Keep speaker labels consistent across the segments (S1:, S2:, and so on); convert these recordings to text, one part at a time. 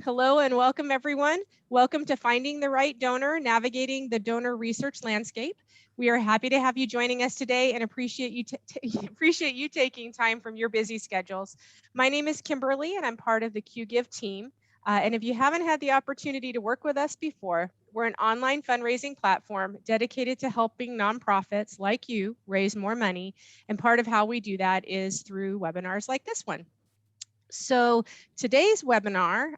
S1: Hello and welcome everyone. Welcome to Finding the Right Donor, Navigating the Donor Research Landscape. We are happy to have you joining us today and appreciate you taking time from your busy schedules. My name is Kimberly and I'm part of the QGIve team. And if you haven't had the opportunity to work with us before, we're an online fundraising platform dedicated to helping nonprofits like you raise more money. And part of how we do that is through webinars like this one. So today's webinar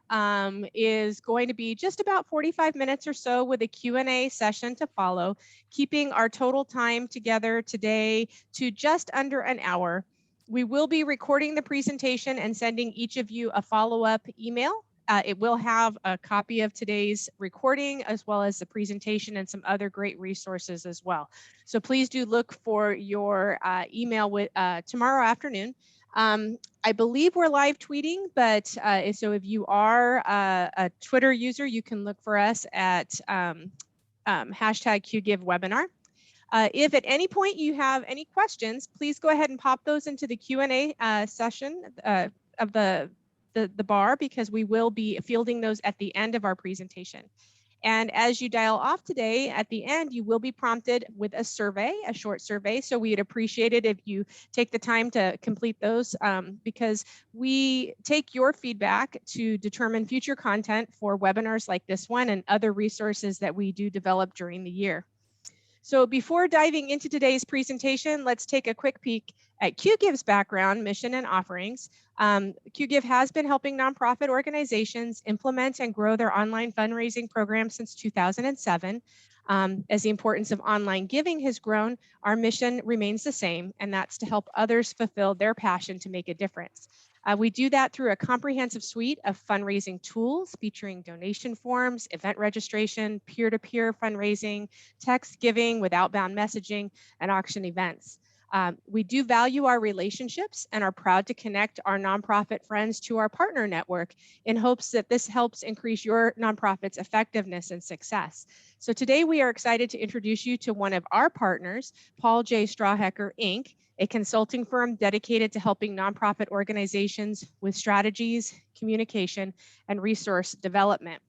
S1: is going to be just about 45 minutes or so with a Q&A session to follow, keeping our total time together today to just under an hour. We will be recording the presentation and sending each of you a follow-up email. It will have a copy of today's recording as well as the presentation and some other great resources as well. So please do look for your email with tomorrow afternoon. I believe we're live tweeting, but so if you are a Twitter user, you can look for us at hashtag QGiveWebinar. If at any point you have any questions, please go ahead and pop those into the Q&A session of the bar, because we will be fielding those at the end of our presentation. And as you dial off today, at the end, you will be prompted with a survey, a short survey. So we'd appreciate it if you take the time to complete those, because we take your feedback to determine future content for webinars like this one and other resources that we do develop during the year. So before diving into today's presentation, let's take a quick peek at QGive's background, mission, and offerings. QGive has been helping nonprofit organizations implement and grow their online fundraising program since 2007. As the importance of online giving has grown, our mission remains the same, and that's to help others fulfill their passion to make a difference. We do that through a comprehensive suite of fundraising tools featuring donation forms, event registration, peer-to-peer fundraising, text giving with outbound messaging, and auction events. We do value our relationships and are proud to connect our nonprofit friends to our partner network in hopes that this helps increase your nonprofit's effectiveness and success. So today we are excited to introduce you to one of our partners, Paul J. Strawhecker, Inc., a consulting firm dedicated to helping nonprofit organizations with strategies, communication, and resource development.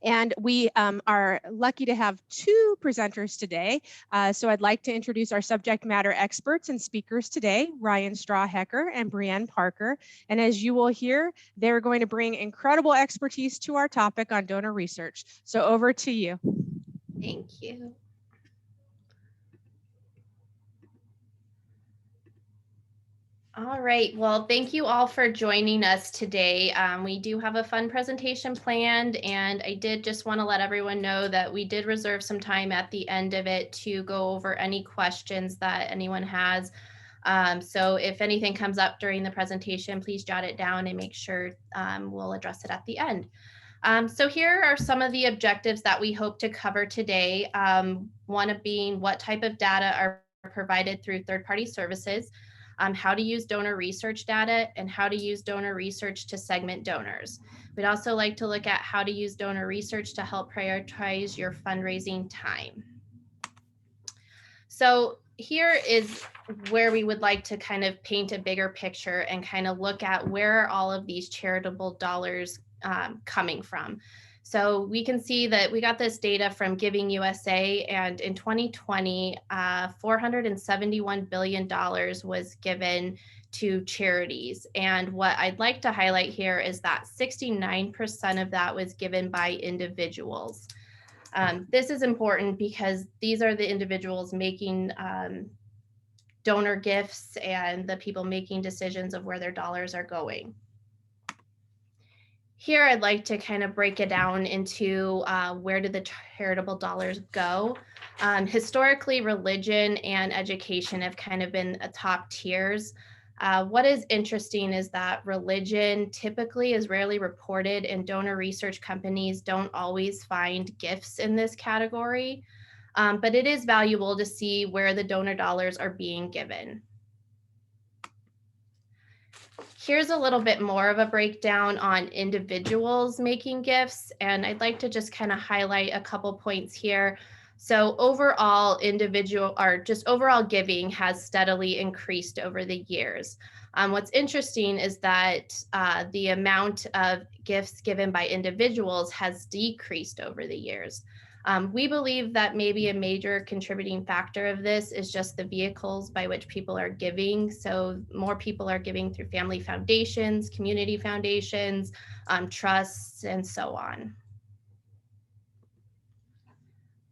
S1: And we are lucky to have two presenters today. So I'd like to introduce our subject matter experts and speakers today, Ryan Strawhecker and Brienne Parker. And as you will hear, they're going to bring incredible expertise to our topic on donor research. So over to you.
S2: Thank you. All right, well, thank you all for joining us today. We do have a fun presentation planned, and I did just want to let everyone know that we did reserve some time at the end of it to go over any questions that anyone has. So if anything comes up during the presentation, please jot it down and make sure we'll address it at the end. So here are some of the objectives that we hope to cover today. One of being what type of data are provided through third-party services, how to use donor research data, and how to use donor research to segment donors. We'd also like to look at how to use donor research to help prioritize your fundraising time. So here is where we would like to kind of paint a bigger picture and kind of look at where are all of these charitable dollars coming from. So we can see that we got this data from Giving USA, and in 2020, $471 billion was given to charities. And what I'd like to highlight here is that 69% of that was given by individuals. This is important because these are the individuals making donor gifts and the people making decisions of where their dollars are going. Here, I'd like to kind of break it down into where did the charitable dollars go. Historically, religion and education have kind of been top tiers. What is interesting is that religion typically is rarely reported, and donor research companies don't always find gifts in this category. But it is valuable to see where the donor dollars are being given. Here's a little bit more of a breakdown on individuals making gifts, and I'd like to just kind of highlight a couple points here. So overall overall giving has steadily increased over the years. What's interesting is that the amount of gifts given by individuals has decreased over the years. We believe that maybe a major contributing factor of this is just the vehicles by which people are giving. So more people are giving through family foundations, community foundations, trusts, and so on.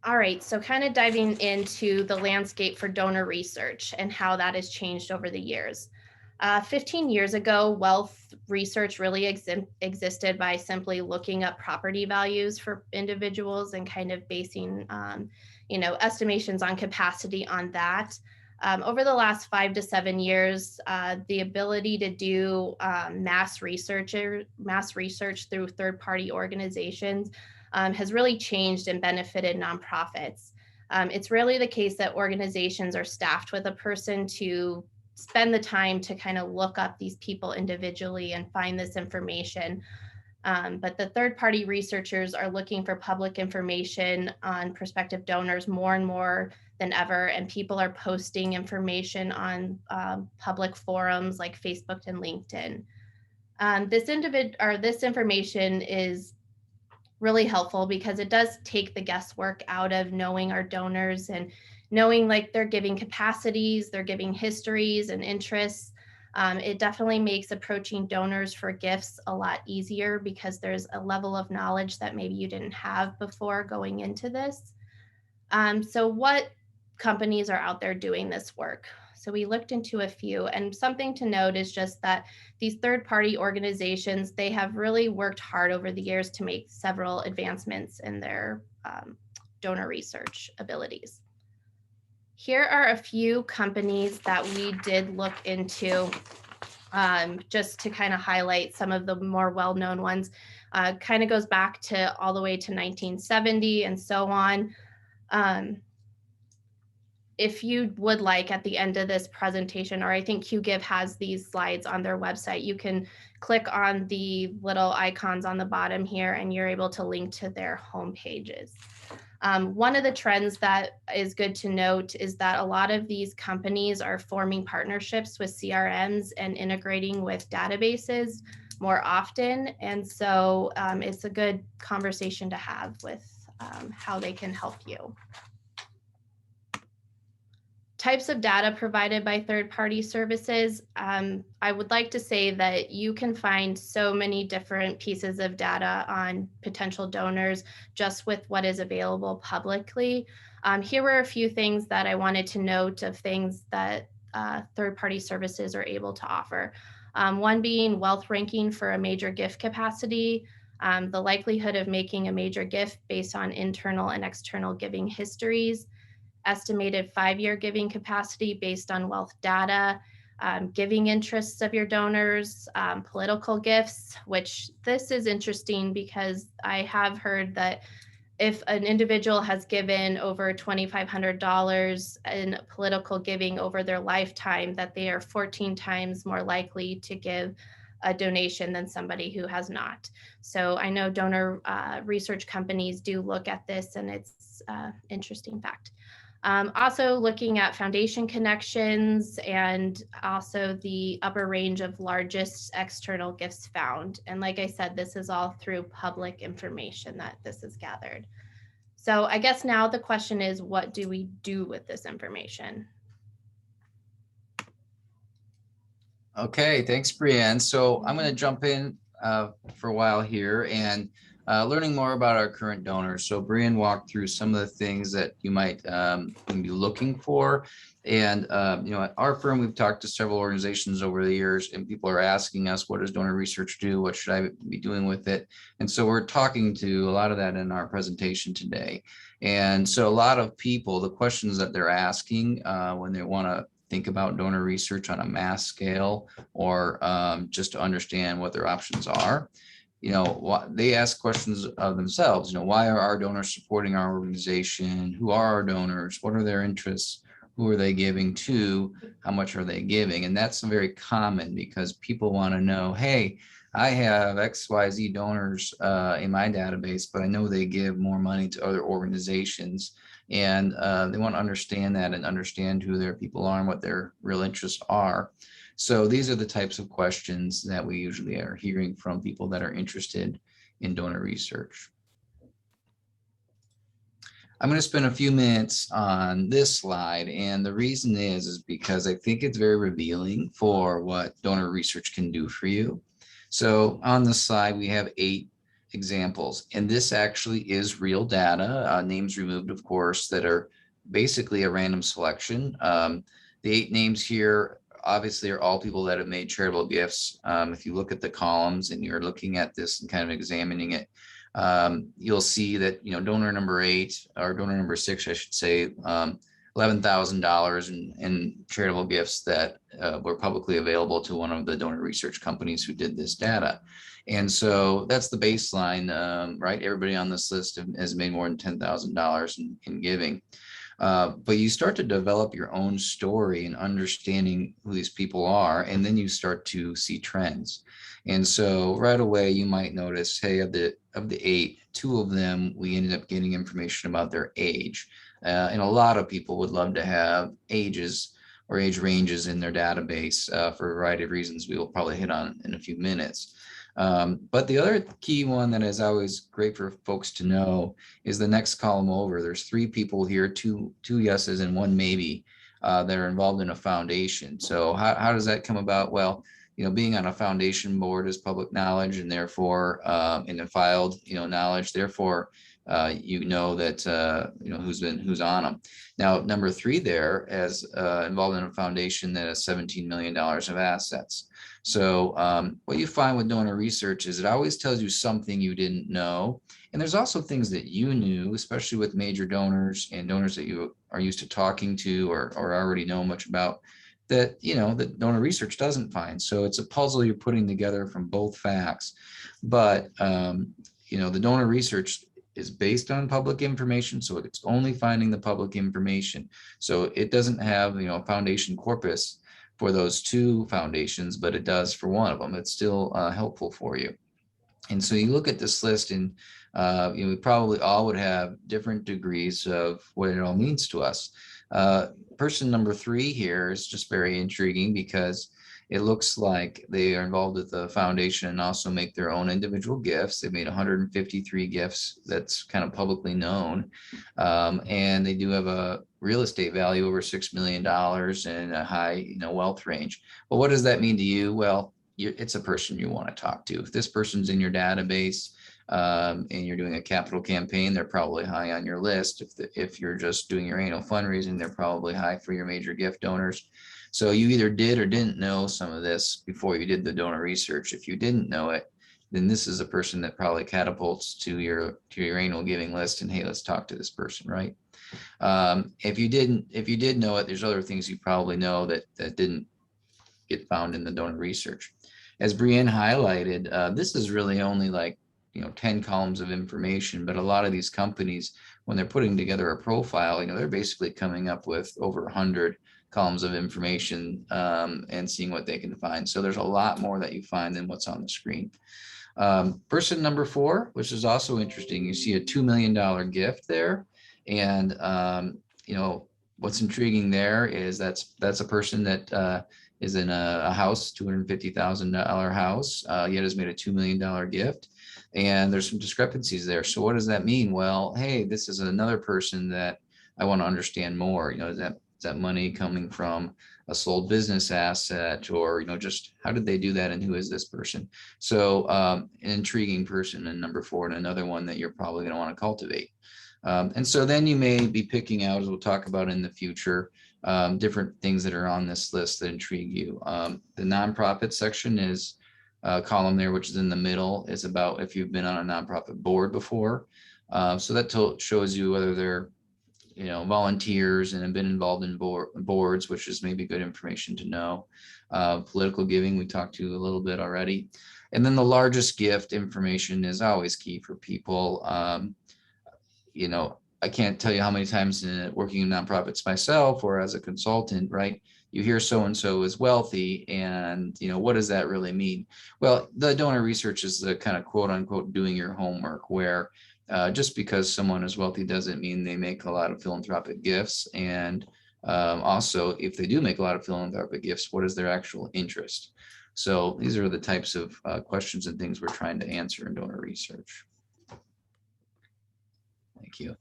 S2: All right, so kind of diving into the landscape for donor research and how that has changed over the years. 15 years ago, wealth research really existed by simply looking up property values for individuals and kind of basing, estimations on capacity on that. Over the last 5 to 7 years, the ability to do mass research through third-party organizations has really changed and benefited nonprofits. It's rarely the case that organizations are staffed with a person to spend the time to kind of look up these people individually and find this information. But the third-party researchers are looking for public information on prospective donors more and more than ever, and people are posting information on public forums like Facebook and LinkedIn. This information is really helpful because it does take the guesswork out of knowing our donors and knowing like their giving capacities, their giving histories and interests. It definitely makes approaching donors for gifts a lot easier because there's a level of knowledge that maybe you didn't have before going into this. So what companies are out there doing this work? So we looked into a few, and something to note is just that these third-party organizations, they have really worked hard over the years to make several advancements in their donor research abilities. Here are a few companies that we did look into just to kind of highlight some of the more well-known ones. Kind of goes back to all the way to 1970 and so on. If you would like at the end of this presentation, or I think QGIV has these slides on their website, you can click on the little icons on the bottom here and you're able to link to their home pages. One of the trends that is good to note is that a lot of these companies are forming partnerships with CRMs and integrating with databases more often. And so it's a good conversation to have with how they can help you. Types of data provided by third-party services. I would like to say that you can find so many different pieces of data on potential donors just with what is available publicly. Here were a few things that I wanted to note of things that third-party services are able to offer. One being wealth ranking for a major gift capacity, the likelihood of making a major gift based on internal and external giving histories, estimated 5-year giving capacity based on wealth data, giving interests of your donors, political gifts, which this is interesting because I have heard that if an individual has given over $2,500 in political giving over their lifetime, that they are 14 times more likely to give a donation than somebody who has not. So I know donor research companies do look at this, and it's an interesting fact. Also looking at foundation connections and also the upper range of largest external gifts found. And like I said, this is all through public information that this is gathered. So I guess now the question is, what do we do with this information?
S3: Okay, thanks, Brianne. So I'm going to jump in for a while here and learning more about our current donors. So Brianne walked through some of the things that you might be looking for. And, at our firm, we've talked to several organizations over the years, and people are asking us, what does donor research do? What should I be doing with it? And so we're talking to a lot of that in our presentation today. And so a lot of people, the questions that they're asking when they want to think about donor research on a mass scale or just to understand what their options are. They ask questions of themselves, why are our donors supporting our organization? Who are our donors? What are their interests? Who are they giving to? How much are they giving? And that's very common because people want to know, hey, I have XYZ donors in my database, but I know they give more money to other organizations. And they want to understand that and understand who their people are and what their real interests are. So these are the types of questions that we usually are hearing from people that are interested in donor research. I'm going to spend a few minutes on this slide, and the reason is because I think it's very revealing for what donor research can do for you. So on the slide, we have 8 examples, and this actually is real data, names removed, of course, that are basically a random selection. The 8 names here obviously are all people that have made charitable gifts. If you look at the columns and you're looking at this and kind of examining it, you'll see that, you know, donor number 8 or donor number 6, I should say, $11,000 in charitable gifts that were publicly available to one of the donor research companies who did this data. And so that's the baseline, right? Everybody on this list has made more than $10,000 in giving. But you start to develop your own story and understanding who these people are, and then you start to see trends. And so right away, you might notice, hey, of the 8, 2 of them, we ended up getting information about their age. And a lot of people would love to have ages or age ranges in their database for a variety of reasons we will probably hit on in a few minutes. But the other key one that is always great for folks to know is the next column over. There's 3 people here, two yeses and 1 maybe, that are involved in a foundation. So how does that come about? Well, you know, being on a foundation board is public knowledge, and therefore, in the filed, you know, knowledge, therefore, you know that, you know, who's on them. Now, number 3 there is involved in a foundation that has $17 million of assets. So what you find with donor research is it always tells you something you didn't know. And there's also things that you knew, especially with major donors and donors that you are used to talking to or already know much about, that, you know, that donor research doesn't find. So it's a puzzle you're putting together from both facts. But, you know, the donor research is based on public information, so it's only finding the public information. So it doesn't have, you know, a foundation corpus for those 2 foundations, but it does for one of them. It's still helpful for you. And so you look at this list, and you know, we probably all would have different degrees of what it all means to us. Person number 3 here is just very intriguing because it looks like they are involved with the foundation and also make their own individual gifts. They made 153 gifts. That's kind of publicly known. And they do have a real estate value over $6 million and a high, you know, wealth range. Well, what does that mean to you? Well, it's a person you want to talk to. If this person's in your database, and you're doing a capital campaign, they're probably high on your list. If you're just doing your annual fundraising, they're probably high for your major gift donors. So you either did or didn't know some of this before you did the donor research. If you didn't know it, then this is a person that probably catapults to your annual giving list, and hey, let's talk to this person, right? If you did know it, there's other things you probably know that didn't get found in the donor research. As Brienne highlighted, this is really only like, you know, 10 columns of information, but a lot of these companies, when they're putting together a profile, you know, they're basically coming up with over 100 columns of information and seeing what they can find. So there's a lot more that you find than what's on the screen. Person number 4, which is also interesting, you see a $2 million gift there. And, you know, what's intriguing there is that's a person that is in a house, $250,000 house, yet has made a $2 million gift. And there's some discrepancies there. So what does that mean? Well, hey, this is another person that I want to understand more. You know, is that money coming from a sold business asset, or, you know, just how did they do that and who is this person? So an intriguing person in number 4, and another one that you're probably going to want to cultivate. And so then you may be picking out, as we'll talk about in the future, different things that are on this list that intrigue you. The nonprofit section is a column there, which is in the middle, is about if you've been on a nonprofit board before. So that shows you whether they're, you know, volunteers and have been involved in boards, which is maybe good information to know. Political giving, we talked to a little bit already. And then the largest gift information is always key for people. You know, I can't tell you how many times working in nonprofits myself or as a consultant, right? You hear so-and-so is wealthy, and, you know, what does that really mean? Well, the donor research is the kind of quote unquote doing your homework, where just because someone is wealthy doesn't mean they make a lot of philanthropic gifts. And Also, if they do make a lot of philanthropic gifts, what is their actual interest? So these are the types of questions and things we're trying to answer in donor research. Thank you.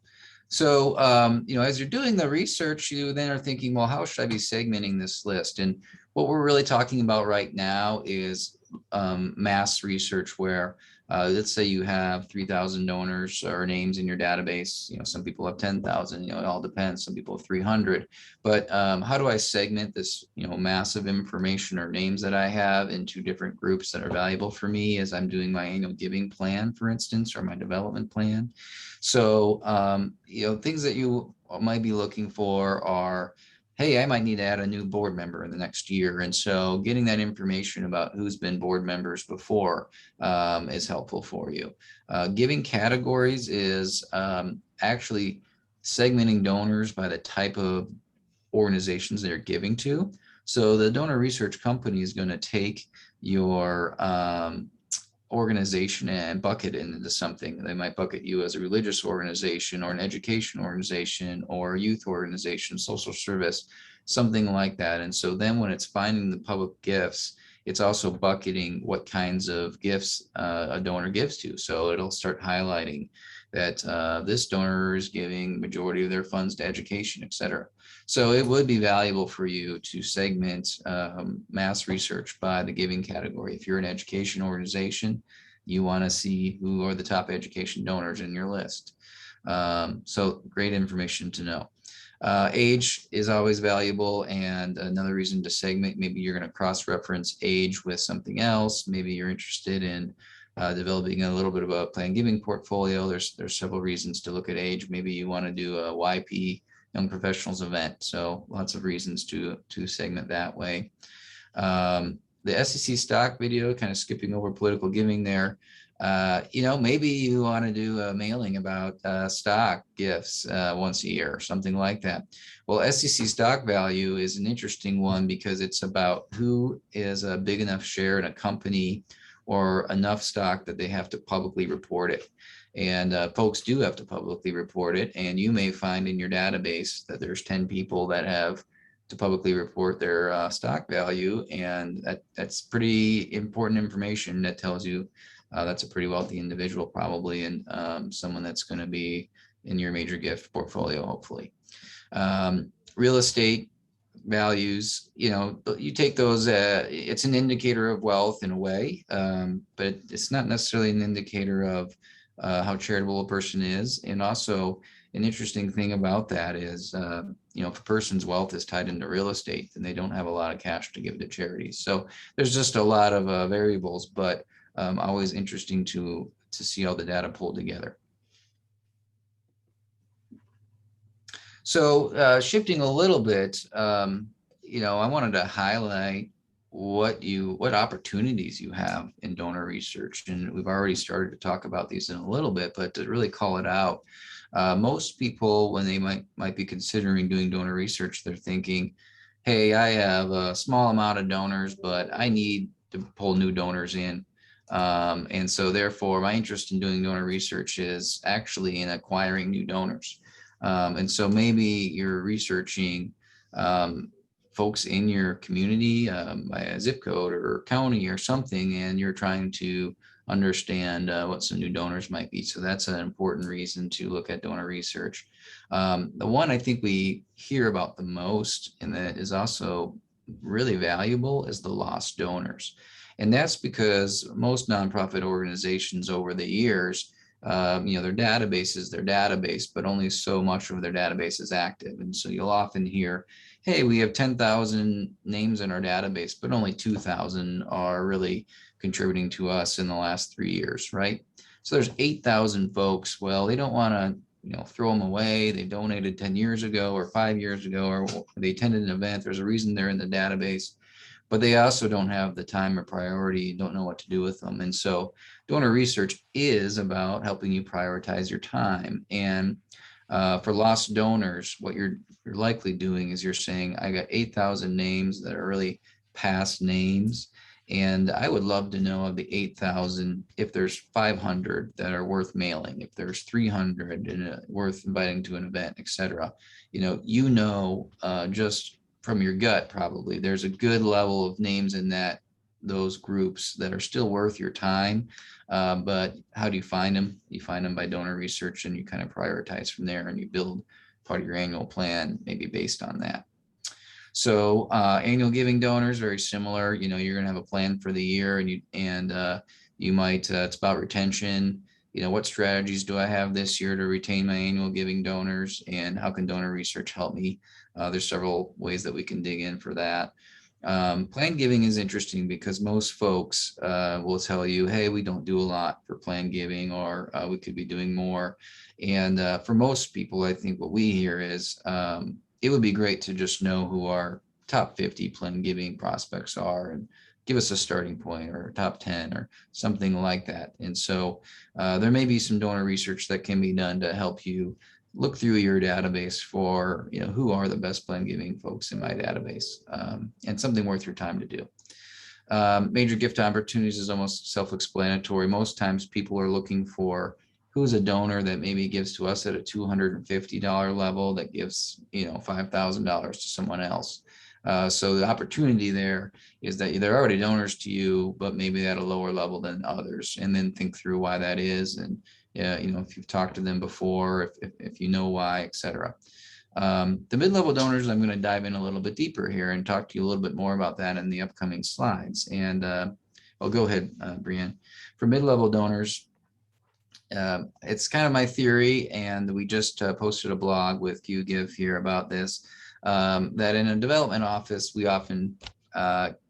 S3: So, as you're doing the research, you then are thinking, well, how should I be segmenting this list? And what we're really talking about right now is mass research where, let's say you have 3,000 donors or names in your database. Some people have 10,000, it all depends. Some people have 300. But how do I segment this, massive information or names that I have into different groups that are valuable for me as I'm doing my annual giving plan, for instance, or my development plan? So, things that you might be looking for are, hey, I might need to add a new board member in the next year. And so getting that information about who's been board members before is helpful for you. Giving categories is actually segmenting donors by the type of organizations they're giving to. So the donor research company is going to take your organization and bucket it into something. They might bucket you as a religious organization or an education organization or a youth organization, social service, something like that. And so then when it's finding the public gifts, it's also bucketing what kinds of gifts a donor gives to. So it'll start highlighting that this donor is giving majority of their funds to education, et cetera. So it would be valuable for you to segment mass research by the giving category. If you're an education organization, you want to see who are the top education donors in your list. So great information to know. Age is always valuable, and another reason to segment, maybe you're going to cross-reference age with something else. Maybe you're interested in developing a little bit of a plan giving portfolio. There's several reasons to look at age. Maybe you want to do a YP, Young Professionals event. So lots of reasons to segment that way. The SEC stock video, kind of skipping over political giving there. Maybe you want to do a mailing about stock gifts once a year or something like that. Well, SEC stock value is an interesting one because it's about who is a big enough share in a company or enough stock that they have to publicly report it. And folks do have to publicly report it. And you may find in your database that there's 10 people that have to publicly report their stock value. And that's pretty important information that tells you that's a pretty wealthy individual probably, and someone that's going to be in your major gift portfolio, hopefully. Real estate values, you take those, it's an indicator of wealth in a way, but it's not necessarily an indicator of how charitable a person is. And also an interesting thing about that is, if a person's wealth is tied into real estate, then they don't have a lot of cash to give to charities. So there's just a lot of variables, but always interesting to see all the data pulled together. So shifting a little bit, I wanted to highlight what opportunities you have in donor research. And we've already started to talk about these in a little bit, but to really call it out, most people, when they might be considering doing donor research, they're thinking, hey, I have a small amount of donors, but I need to pull new donors in. And so therefore my interest in doing donor research is actually in acquiring new donors. And so maybe you're researching folks in your community by a zip code or county or something, and you're trying to understand what some new donors might be. So that's an important reason to look at donor research. The one I think we hear about the most, and that is also really valuable, is the lost donors. And that's because most nonprofit organizations over the years, their database is their database, but only so much of their database is active. And so you'll often hear, hey, we have 10,000 names in our database, but only 2,000 are really contributing to us in the last 3 years, right? So there's 8,000 folks. Well, they don't want to, throw them away. They donated 10 years ago or 5 years ago, or they attended an event. There's a reason they're in the database, but they also don't have the time or priority, don't know what to do with them. And so donor research is about helping you prioritize your time. And for lost donors, what you're likely doing is you're saying, I got 8,000 names that are really past names, And I would love to know of the 8,000, if there's 500 that are worth mailing, if there's 300 worth inviting to an event, et cetera. Just from your gut, probably there's a good level of names in those groups that are still worth your time. But how do you find them? You find them by donor research, and you kind of prioritize from there, and you build part of your annual plan maybe based on that. So annual giving donors, very similar. You're going to have a plan for the year, and you might, it's about retention. What strategies do I have this year to retain my annual giving donors, and how can donor research help me? There's several ways that we can dig in for that. Planned giving is interesting because most folks will tell you, hey, we don't do a lot for planned giving, or we could be doing more. And for most people, I think what we hear is it would be great to just know who our top 50 planned giving prospects are and give us a starting point, or top 10 or something like that. And so there may be some donor research that can be done to help you look through your database for, who are the best planned giving folks in my database, and something worth your time to do. Major gift opportunities is almost self-explanatory. Most times people are looking for who's a donor that maybe gives to us at a $250 level, that gives, $5,000 to someone else. So the opportunity there is that they're already donors to you, but maybe at a lower level than others, and then think through why that is. And if you've talked to them before, if you know why, et cetera. The mid-level donors, I'm going to dive in a little bit deeper here and talk to you a little bit more about that in the upcoming slides. And I'll go ahead, Brianne. For mid-level donors, it's kind of my theory, and we just posted a blog with QGive here about this, that in a development office, we often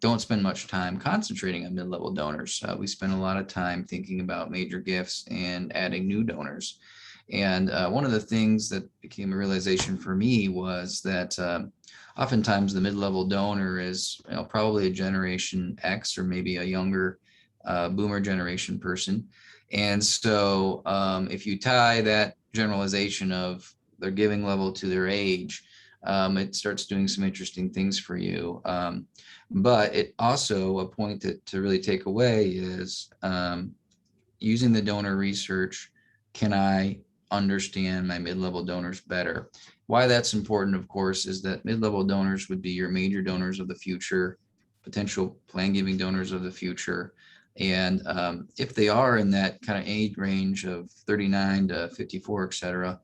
S3: don't spend much time concentrating on mid-level donors. We spend a lot of time thinking about major gifts and adding new donors. And one of the things that became a realization for me was that oftentimes the mid-level donor is probably a Generation X, or maybe a younger boomer generation person. And so if you tie that generalization of their giving level to their age, it starts doing some interesting things for you. But it also, a point to really take away is using the donor research. Can I understand my mid-level donors better? Why that's important, of course, is that mid-level donors would be your major donors of the future, potential planned giving donors of the future. And if they are in that kind of age range of 39 to 54, et cetera,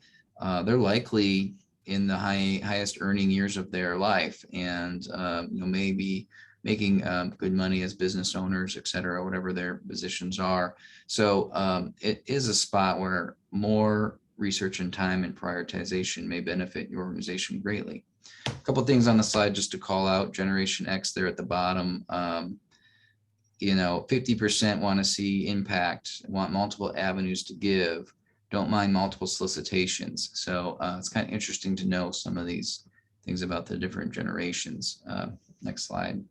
S3: they're likely in the highest earning years of their life, and maybe making good money as business owners, et cetera, whatever their positions are. So it is a spot where more research and time and prioritization may benefit your organization greatly. A couple of things on the slide just to call out. Generation X there at the bottom. 50% want to see impact, want multiple avenues to give, don't mind multiple solicitations. So it's kind of interesting to know some of these things about the different generations. Next slide.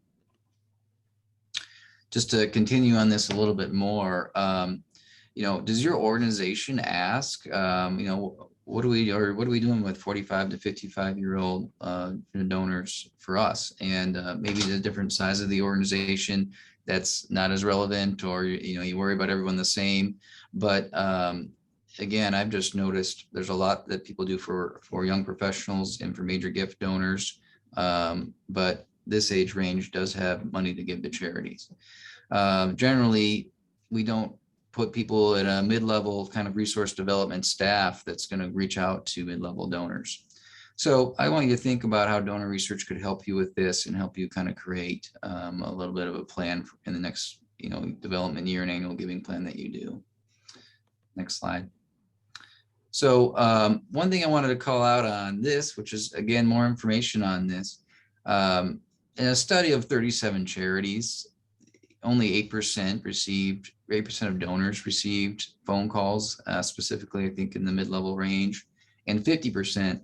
S3: Just to continue on this a little bit more, does your organization ask, what are we doing with 45 to 55-year-old donors for us? And maybe the different size of the organization, that's not as relevant, or you worry about everyone the same. But again, I've just noticed there's a lot that people do for young professionals and for major gift donors, but this age range does have money to give to charities. Generally, we don't put people at a mid-level kind of resource development staff that's going to reach out to mid-level donors. So I want you to think about how donor research could help you with this, and help you kind of create a little bit of a plan in the next, development year and annual giving plan that you do. Next slide. So one thing I wanted to call out on this, which is again, more information on this, in a study of 37 charities, only 8% of donors received phone calls, specifically, I think in the mid-level range, and 50%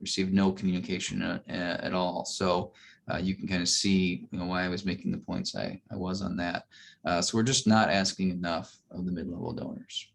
S3: received no communication at all. So you can kind of see why I was making the points I was on that. So we're just not asking enough of the mid-level donors.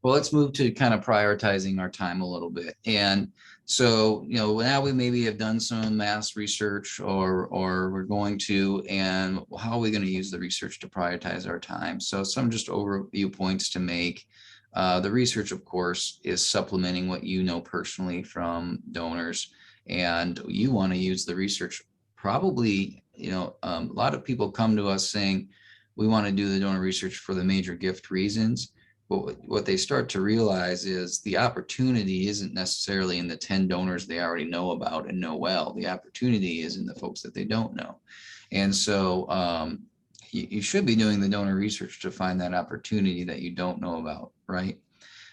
S3: Well, let's move to kind of prioritizing our time a little bit. And so, now we maybe have done some mass research or we're going to, and how are we going to use the research to prioritize our time? So some just overview points to make. The research, of course, is supplementing what you know personally from donors, and you want to use the research probably, a lot of people come to us saying, we want to do the donor research for the major gift reasons. But what they start to realize is the opportunity isn't necessarily in the 10 donors they already know about and know well. The opportunity is in the folks that they don't know. And so you should be doing the donor research to find that opportunity that you don't know about, right?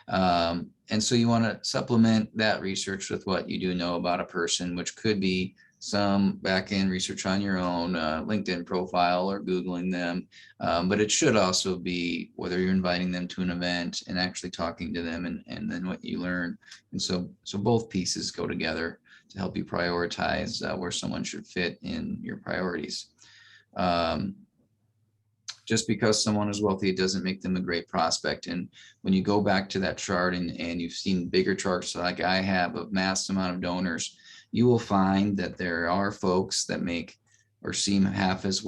S3: And so you want to supplement that research with what you do know about a person, which could be some back-end research on your own, LinkedIn profile or Googling them. But it should also be whether you're inviting them to an event and actually talking to them and then what you learn. And so both pieces go together to help you prioritize where someone should fit in your priorities. Just because someone is wealthy, it doesn't make them a great prospect. And when you go back to that chart and you've seen bigger charts like I have of mass amount of donors, you will find that there are folks that make or seem half as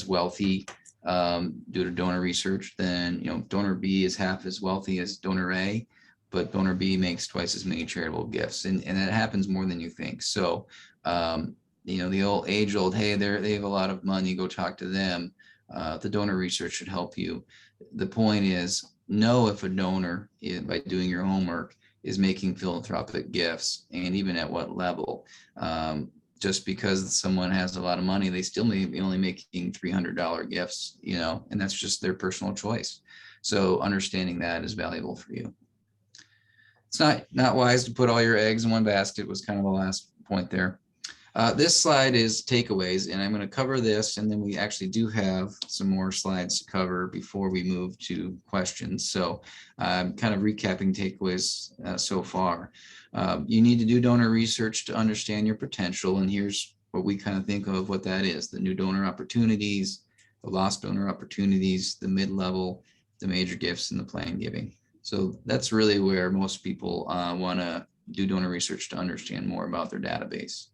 S3: wealthy due to donor research. Then, donor B is half as wealthy as donor A, but donor B makes twice as many charitable gifts. And that happens more than you think. So, the age-old, hey, they have a lot of money, go talk to them. The donor research should help you. The point is, know if a donor, by doing your homework, is making philanthropic gifts, and even at what level. Just because someone has a lot of money, they still may be only making $300 gifts, and that's just their personal choice. So understanding that is valuable for you. It's not wise to put all your eggs in one basket, was kind of the last point there. This slide is takeaways, and I'm going to cover this, and then we actually do have some more slides to cover before we move to questions. So I'm kind of recapping takeaways so far. You need to do donor research to understand your potential, and here's what we kind of think of what that is: the new donor opportunities, the lost donor opportunities, the mid-level, the major gifts, and the planned giving. So that's really where most people want to do donor research to understand more about their database.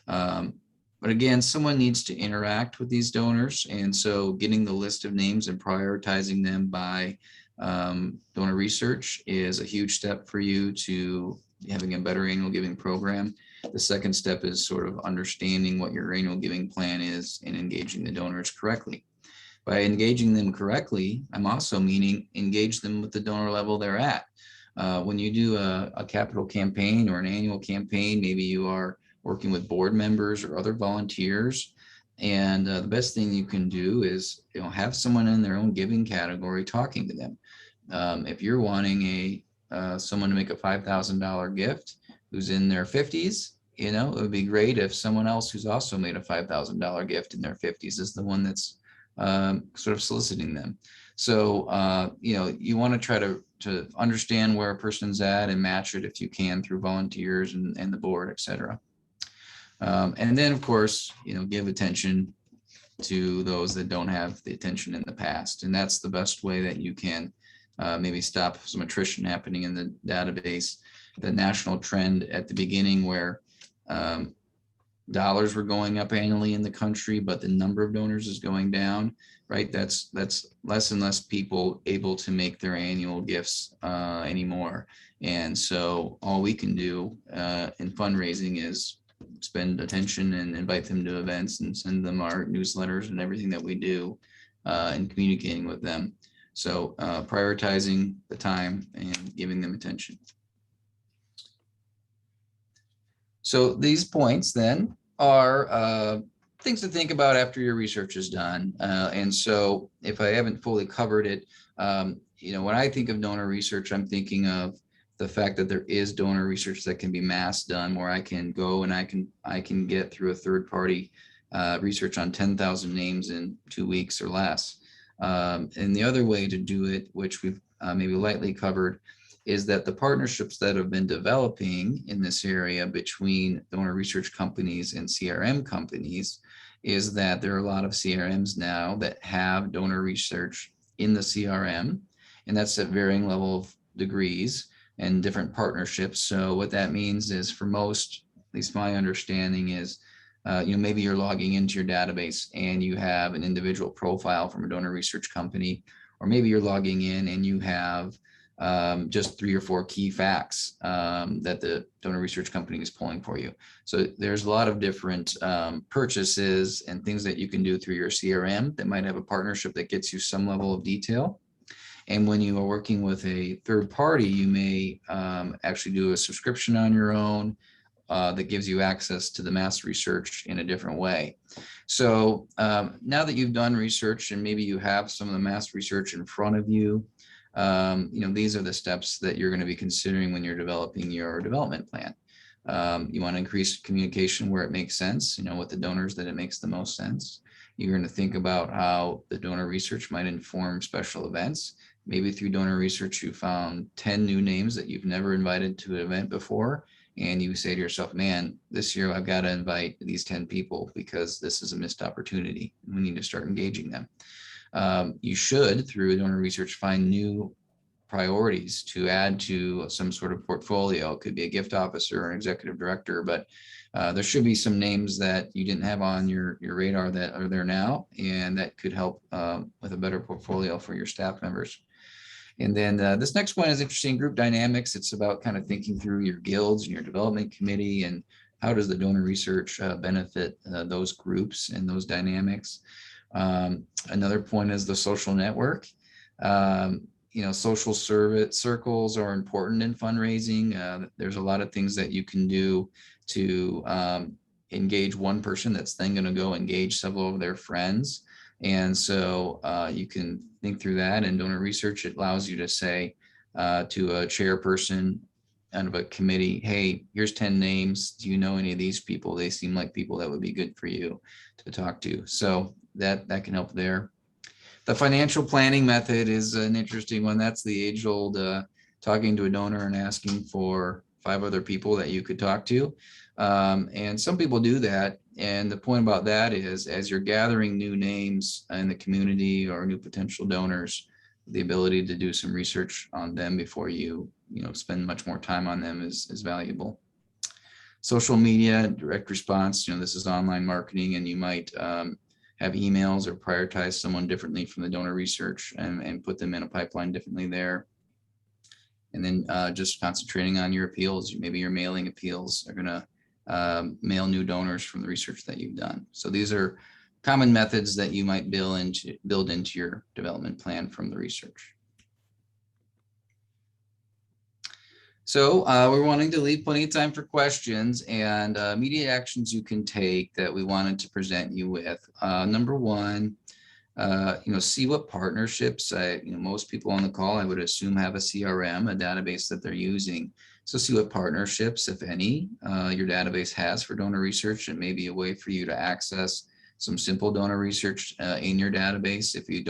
S3: But again, someone needs to interact with these donors. And so getting the list of names and prioritizing them by donor research is a huge step for you to having a better annual giving program. The second step is sort of understanding what your annual giving plan is and engaging the donors correctly. By engaging them correctly, I'm also meaning engage them with the donor level they're at. When you do a capital campaign or an annual campaign, maybe you are working with board members or other volunteers. And the best thing you can do is, have someone in their own giving category talking to them. If you're wanting someone to make a $5,000 gift who's in their 50s, it would be great if someone else who's also made a $5,000 gift in their 50s is the one that's sort of soliciting them. So, you want to try to understand where a person's at and match it if you can through volunteers and the board, et cetera. And then, of course, give attention to those that don't have the attention in the past. And that's the best way that you can maybe stop some attrition happening in the database. The national trend at the beginning where dollars were going up annually in the country, but the number of donors is going down, right? That's less and less people able to make their annual gifts anymore. And so all we can do in fundraising is spend attention and invite them to events and send them our newsletters and everything that we do and communicating with them. So prioritizing the time and giving them attention. So these points then are things to think about after your research is done. And so if I haven't fully covered it, when I think of donor research, I'm thinking of the fact that there is donor research that can be mass done, where I can go and I can get through a third party research on 10,000 names in 2 weeks or less. And the other way to do it, which we've maybe lightly covered, is that the partnerships that have been developing in this area between donor research companies and CRM companies is that there are a lot of CRMs now that have donor research in the CRM, and that's at varying level degrees and different partnerships. So what that means is, for most, at least my understanding is, maybe you're logging into your database and you have an individual profile from a donor research company, or maybe you're logging in and you have just 3 or 4 key facts that the donor research company is pulling for you. So there's a lot of different purchases and things that you can do through your CRM that might have a partnership that gets you some level of detail. And when you are working with a third party, you may actually do a subscription on your own that gives you access to the mass research in a different way. So now that you've done research and maybe you have some of the mass research in front of you, these are the steps that you're going to be considering when you're developing your development plan. You want to increase communication where it makes sense, with the donors that it makes the most sense. You're going to think about how the donor research might inform special events. Maybe through donor research, you found 10 new names that you've never invited to an event before. And you say to yourself, man, this year I've got to invite these 10 people because this is a missed opportunity. We need to start engaging them. You should, through donor research, find new priorities to add to some sort of portfolio. It could be a gift officer or an executive director, but there should be some names that you didn't have on your radar that are there now, and that could help with a better portfolio for your staff members. And then this next one is interesting, group dynamics. It's about kind of thinking through your guilds and your development committee and how does the donor research benefit those groups and those dynamics. Another point is the social network. Social service circles are important in fundraising. There's a lot of things that you can do to engage one person that's then going to go engage several of their friends. And so you can think through that. And donor research, it allows you to say to a chairperson out of a committee, hey, here's 10 names. Do you know any of these people? They seem like people that would be good for you to talk to. So that can help there. The financial planning method is an interesting one. That's the age-old talking to a donor and asking for 5 other people that you could talk to. And some people do that. And the point about that is, as you're gathering new names in the community or new potential donors, the ability to do some research on them before you spend much more time on them is valuable. Social media, direct response, this is online marketing, and you might have emails or prioritize someone differently from the donor research and put them in a pipeline differently there. And then just concentrating on your appeals. Maybe your mailing appeals are going to mail new donors from the research that you've done. So these are common methods that you might build into your development plan from the research. So we're wanting to leave plenty of time for questions and immediate actions you can take that we wanted to present you with. Number one, see what partnerships, most people on the call, I would assume, have a CRM, a database that they're using. So see what partnerships, if any, your database has for donor research. It may be a way for you to access some simple donor research in your database if you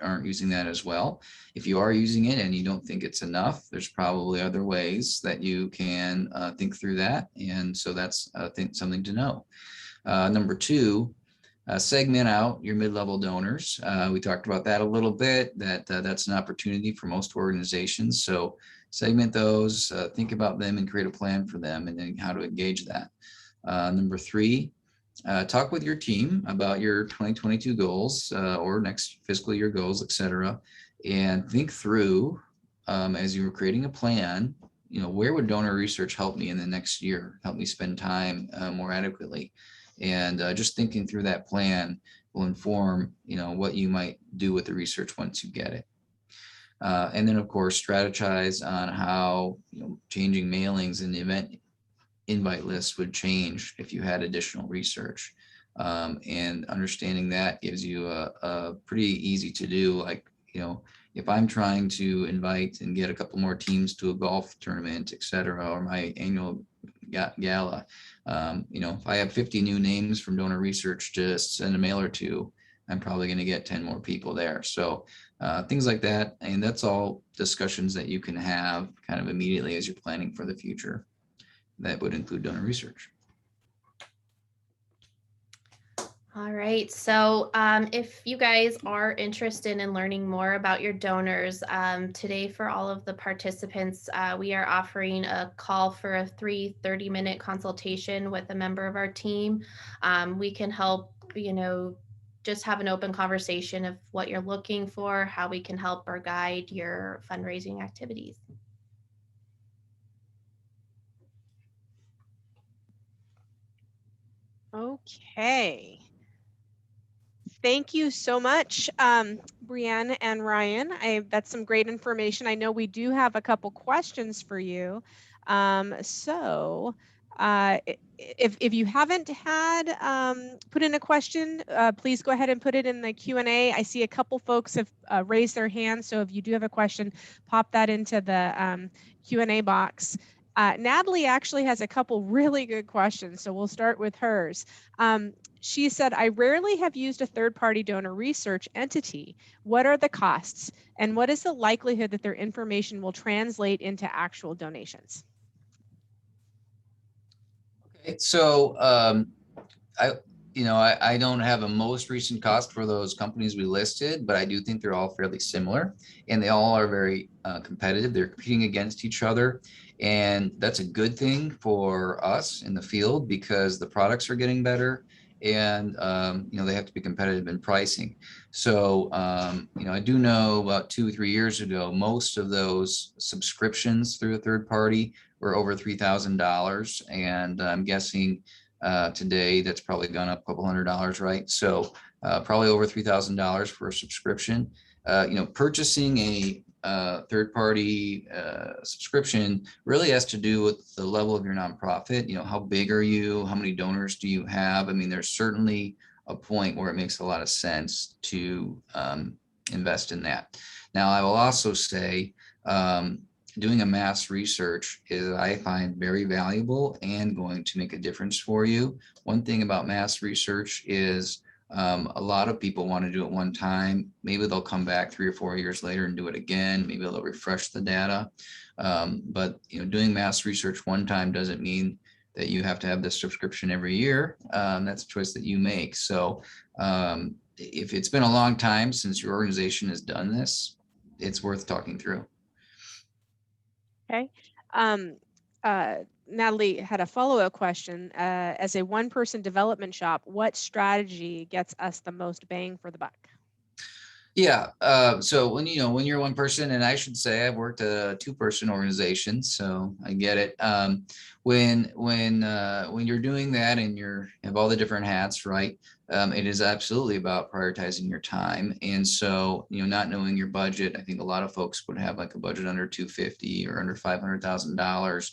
S3: aren't using that as well. If you are using it and you don't think it's enough, there's probably other ways that you can think through that. And so that's something to know. Number two, segment out your mid-level donors. We talked about that a little bit, that's an opportunity for most organizations. So segment those, think about them and create a plan for them, and then how to engage that. Number three, talk with your team about your 2022 goals or next fiscal year goals, et cetera, and think through as you were creating a plan, where would donor research help me in the next year, help me spend time more adequately. And just thinking through that plan will inform, what you might do with the research once you get it. And then, of course, strategize on how changing mailings in the event invite list would change if you had additional research. And understanding that gives you a pretty easy to do, like, if I'm trying to invite and get a couple more teams to a golf tournament, et cetera, or my annual gala, if I have 50 new names from donor research to send a mail or two, I'm probably going to get 10 more people there. So things like that. And that's all discussions that you can have kind of immediately as you're planning for the future. That would include donor research.
S2: All right. So if you guys are interested in learning more about your donors, today for all of the participants, we are offering a call for a 30-minute consultation with a member of our team. We can help, just have an open conversation of what you're looking for, how we can help or guide your fundraising activities.
S1: Okay. Thank you so much, Brianne and Ryan. That's some great information. I know we do have a couple questions for you. If you haven't had put in a question, please go ahead and put it in the Q&A. I see a couple folks have raised their hands, so if you do have a question, pop that into the Q&A box. Natalie actually has a couple really good questions, so we'll start with hers. She said, I rarely have used a third-party donor research entity. What are the costs? And what is the likelihood that their information will translate into actual donations?
S3: Okay, so I don't have a most recent cost for those companies we listed, but I do think they're all fairly similar, and they all are very competitive. They're competing against each other, and that's a good thing for us in the field because the products are getting better, and they have to be competitive in pricing. So I do know about 2 or 3 years ago, most of those subscriptions through a third party were over $3,000, and I'm guessing today that's probably gone up a couple $100, right? So probably over $3,000 for a subscription. Purchasing a third-party subscription really has to do with the level of your nonprofit. How big are you? How many donors do you have? I mean, there's certainly a point where it makes a lot of sense to invest in that. Now, I will also say doing a mass research is, I find, very valuable and going to make a difference for you. One thing about mass research is a lot of people want to do it one time. Maybe they'll come back 3 or 4 years later and do it again. Maybe they'll refresh the data. But doing mass research one time doesn't mean that you have to have this subscription every year. That's a choice that you make. So if it's been a long time since your organization has done this, it's worth talking through.
S1: Okay. Natalie had a follow-up question. As a one-person development shop, what strategy gets us the most bang for the buck?
S3: Yeah. So when you're one person, and I should say I've worked a 2-person organization, so I get it. When you're doing that and you have all the different hats, right? It is absolutely about prioritizing your time. And so, not knowing your budget, I think a lot of folks would have like a budget under $250 or under $500,000.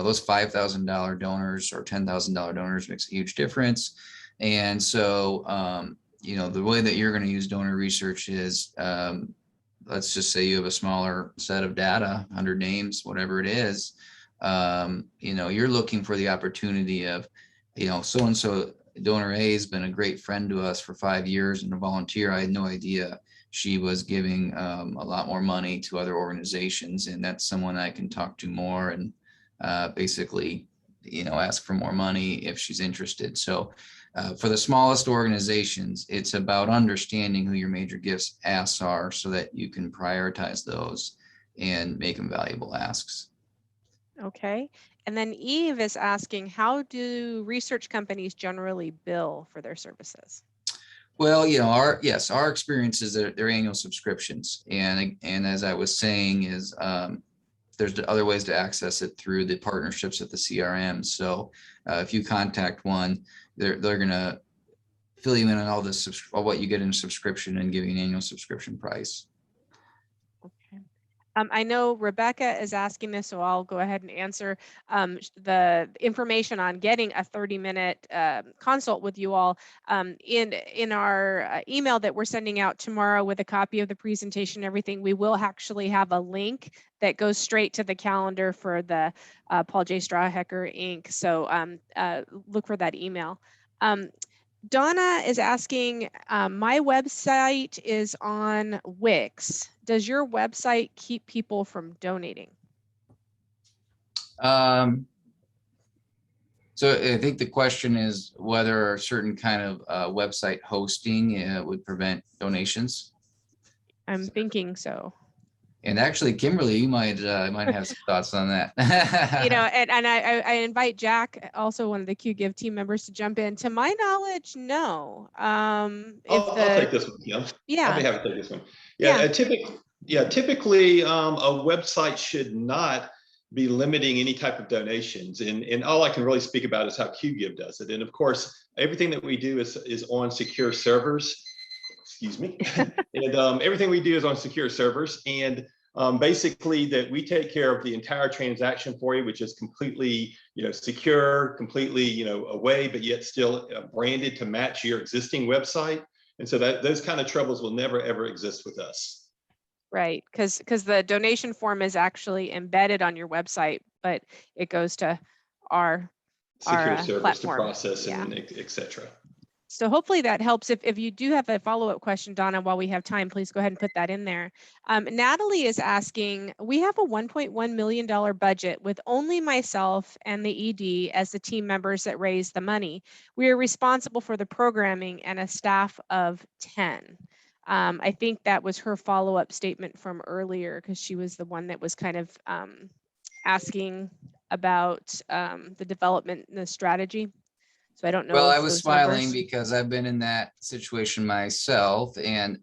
S3: Those $5,000 donors or $10,000 donors makes a huge difference. And so, the way that you're going to use donor research is, let's just say you have a smaller set of data, 100 names, whatever it is. You're looking for the opportunity of, so-and-so donor A has been a great friend to us for 5 years and a volunteer. I had no idea she was giving a lot more money to other organizations, and that's someone I can talk to more and basically, ask for more money if she's interested. So for the smallest organizations, it's about understanding who your major gifts asks are so that you can prioritize those and make them valuable asks.
S1: Okay. And then Eve is asking, how do research companies generally bill for their services?
S3: Well, our experience is that they're annual subscriptions. And as I was saying is, there's other ways to access it through the partnerships at the CRM. So if you contact one, they're going to fill you in on all this, what you get in subscription and give you an annual subscription price.
S1: Okay. I know Rebecca is asking this, so I'll go ahead and answer. The information on getting a 30-minute consult with you all in our email that we're sending out tomorrow with a copy of the presentation and everything, we will actually have a link that goes straight to the calendar for the Paul J. Strawhecker Inc. So look for that email. Donna is asking, my website is on Wix. Does your website keep people from donating?
S3: So I think the question is whether a certain kind of website hosting would prevent donations.
S1: I'm thinking so.
S3: And actually, Kimberly, you might have some thoughts on that.
S1: And I invite Jack, also one of the QGIve team members, to jump in. To my knowledge, no.
S4: I'll take this one, Kim.
S1: Yeah.
S4: I'll be happy to take this one. Yeah, typically, a website should not be limiting any type of donations. And all I can really speak about is how QGIve does it. And of course, everything that we do is on secure servers. Excuse me. And everything we do is on secure servers. And basically that we take care of the entire transaction for you, which is completely, secure, completely, away, but yet still branded to match your existing website. And so that those kind of troubles will never, ever exist with us.
S1: Right, because the donation form is actually embedded on your website, but it goes to our
S4: Secure servers
S1: platform.
S4: to process and et cetera.
S1: So hopefully that helps. If you do have a follow-up question, Donna, while we have time, please go ahead and put that in there. Natalie is asking, we have a $1.1 million budget with only myself and the ED as the team members that raise the money. We are responsible for the programming and a staff of 10. I think that was her follow-up statement from earlier, because she was the one that was kind of asking about the development and the strategy. So I don't know.
S3: Well, I was smiling because I've been in that situation myself, and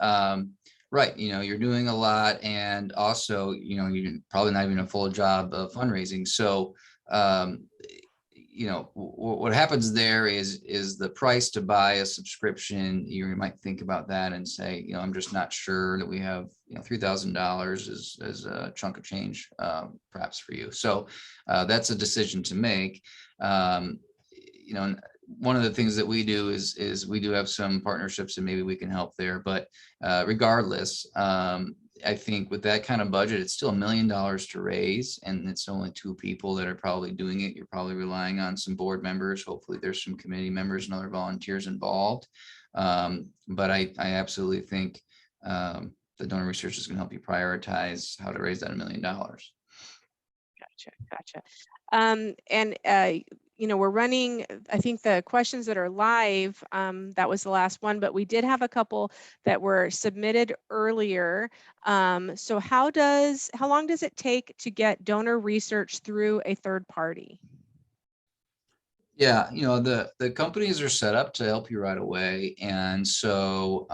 S3: right, you're doing a lot, and also, you're probably not even a full job of fundraising. So, what happens there is the price to buy a subscription. You might think about that and say, I'm just not sure that we have, $3,000 is a chunk of change, perhaps for you. So that's a decision to make. One of the things that we do is we do have some partnerships and maybe we can help there. But regardless, I think with that kind of budget, it's still $1 million to raise, and it's only 2 people that are probably doing it. You're probably relying on some board members. Hopefully there's some committee members and other volunteers involved. But I absolutely think the donor research is going to help you prioritize how to raise that $1 million.
S1: Gotcha. We're running, I think the questions that are live, that was the last one, but we did have a couple that were submitted earlier. So how long does it take to get donor research through a third party?
S3: Yeah, the companies are set up to help you right away. And so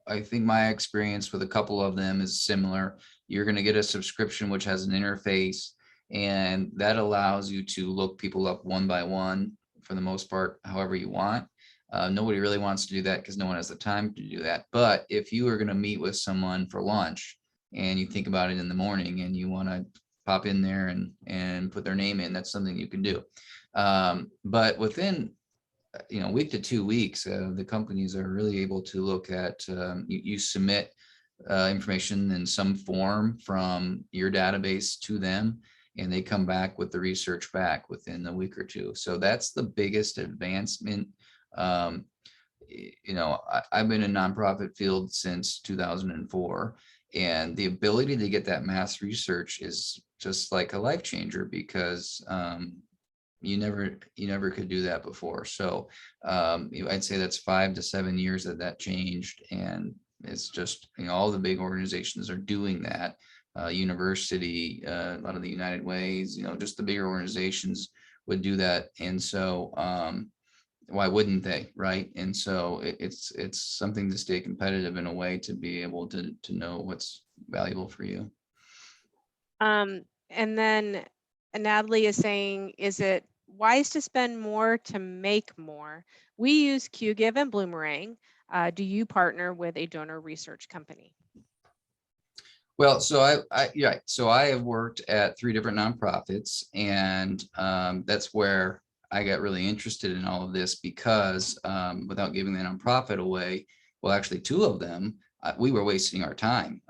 S3: I think my experience with a couple of them is similar. You're going to get a subscription which has an interface, and that allows you to look people up one by one, for the most part, however you want. Nobody really wants to do that because no one has the time to do that. But if you are going to meet with someone for lunch and you think about it in the morning and you want to pop in there and put their name in, that's something you can do. But within a week to 2 weeks, the companies are really able to look at, you submit information in some form from your database to them, and they come back with the research back within a week or 2. So that's the biggest advancement. I've been in nonprofit field since 2004, and the ability to get that mass research is just like a life changer, because you never could do that before. So I'd say that's 5 to 7 years that changed, and it's just, all the big organizations are doing that. University, a lot of the United Ways, just the bigger organizations would do that. And so why wouldn't they, right? And so it's something to stay competitive in a way, to be able to know what's valuable for you.
S1: And then Natalie is saying, is it wise to spend more to make more? We use QGIve and Bloomerang. Do you partner with a donor research company?
S3: Well, so I have worked at 3 different nonprofits, and that's where I got really interested in all of this, because without giving the nonprofit away, well, actually 2 of them, we were wasting our time.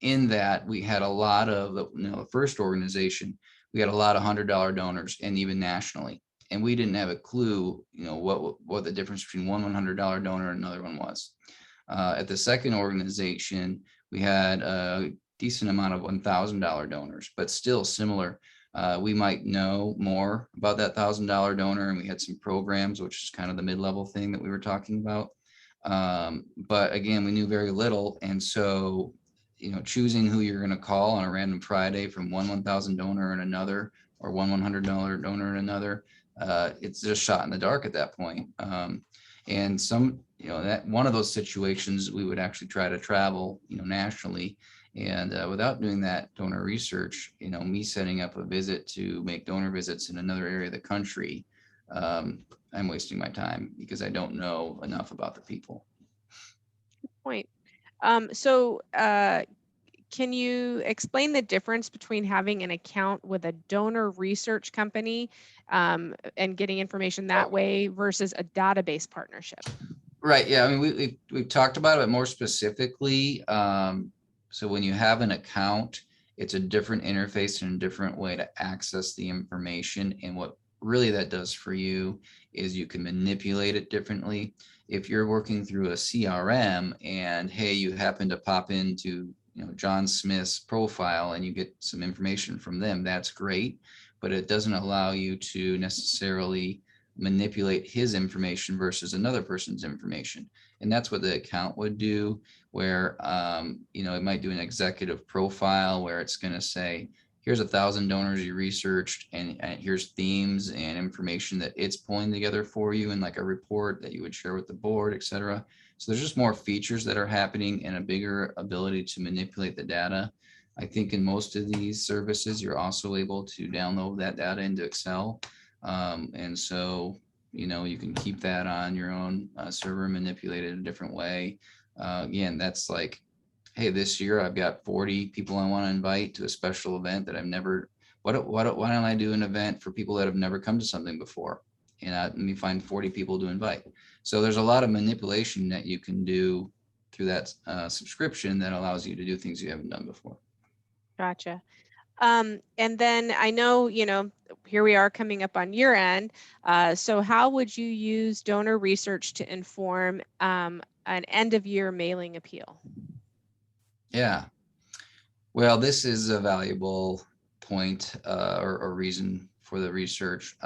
S3: In that we had a lot of, the first organization, we had a lot of $100 donors, and even nationally, and we didn't have a clue, what the difference between one $100 donor and another one was. At the second organization, we had a decent amount of $1,000 donors, but still similar We might know more about that $1,000 donor, and we had some programs, which is kind of the mid-level thing that we were talking about. But again, we knew very little. And so, choosing who you're going to call on a random Friday from one 1,000 donor and another, or one $100 donor and another, it's just shot in the dark at that point. And some, that one of those situations, we would actually try to travel, nationally. And without doing that donor research, me setting up a visit to make donor visits in another area of the country, I'm wasting my time because I don't know enough about the people.
S1: Good point. Can you explain the difference between having an account with a donor research company and getting information that way versus a database partnership?
S3: Right. Yeah. I mean, we've talked about it more specifically. So when you have an account, it's a different interface and a different way to access the information. And what really that does for you is you can manipulate it differently. If you're working through a CRM and, hey, you happen to pop into John Smith's profile and you get some information from them, that's great, but it doesn't allow you to necessarily manipulate his information versus another person's information. And that's what the account would do, where it might do an executive profile where it's going to say, here's 1,000 donors you researched, and here's themes and information that it's pulling together for you in like a report that you would share with the board, et cetera. So there's just more features that are happening and a bigger ability to manipulate the data. I think in most of these services, you're also able to download that data into Excel. And so, you can keep that on your own server, manipulate it a different way. Again, that's like, hey, this year I've got 40 people I want to invite to a special event that I've never, why don't I do an event for people that have never come to something before? And let me find 40 people to invite. So there's a lot of manipulation that you can do through that subscription that allows you to do things you haven't done before.
S1: Gotcha. And then I know, here we are coming up on year end. So how would you use donor research to inform an end of year mailing appeal?
S3: Yeah. Well, this is a valuable point or reason for the research.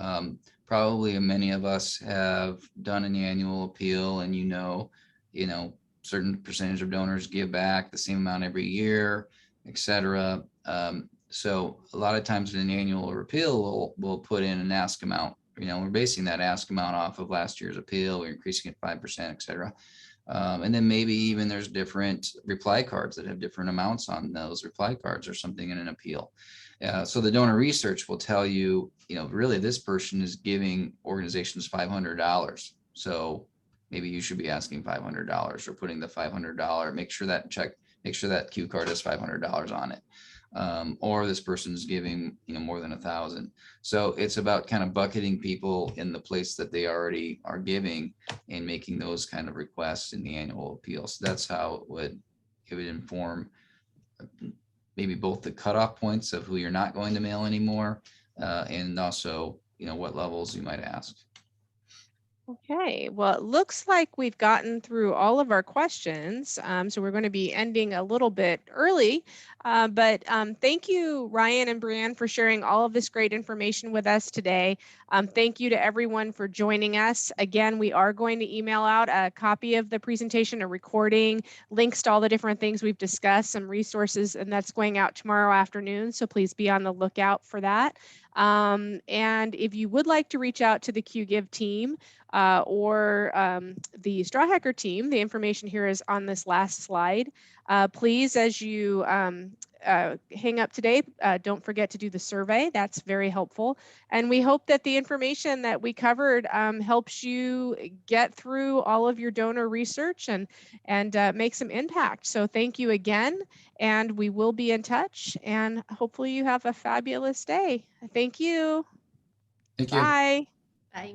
S3: Probably many of us have done an annual appeal, and certain percentage of donors give back the same amount every year, et cetera. So a lot of times in an annual appeal, we'll put in an ask amount. We're basing that ask amount off of last year's appeal. We're increasing it 5%, et cetera. And then maybe even there's different reply cards that have different amounts on those reply cards or something in an appeal. So the donor research will tell you, really this person is giving organizations $500. So maybe you should be asking $500 or putting the $500, make sure that cue card has $500 on it. Or this person's giving, more than 1,000. So it's about kind of bucketing people in the place that they already are giving and making those kind of requests in the annual appeal. So that's how it would inform maybe both the cutoff points of who you're not going to mail anymore, and also, what levels you might ask.
S1: Okay, well, it looks like we've gotten through all of our questions. So we're going to be ending a little bit early, but thank you, Ryan and Brianne, for sharing all of this great information with us today. Thank you to everyone for joining us. Again, we are going to email out a copy of the presentation, a recording, links to all the different things we've discussed, some resources, and that's going out tomorrow afternoon. So please be on the lookout for that. And if you would like to reach out to the QGIV team or the StrawHacker team, the information here is on this last slide. Please, as you hang up today, don't forget to do the survey. That's very helpful. And we hope that the information that we covered helps you get through all of your donor research and make some impact. So thank you again, and we will be in touch, and hopefully you have a fabulous day. Thank you.
S3: Thank you.
S1: Bye.
S2: Bye.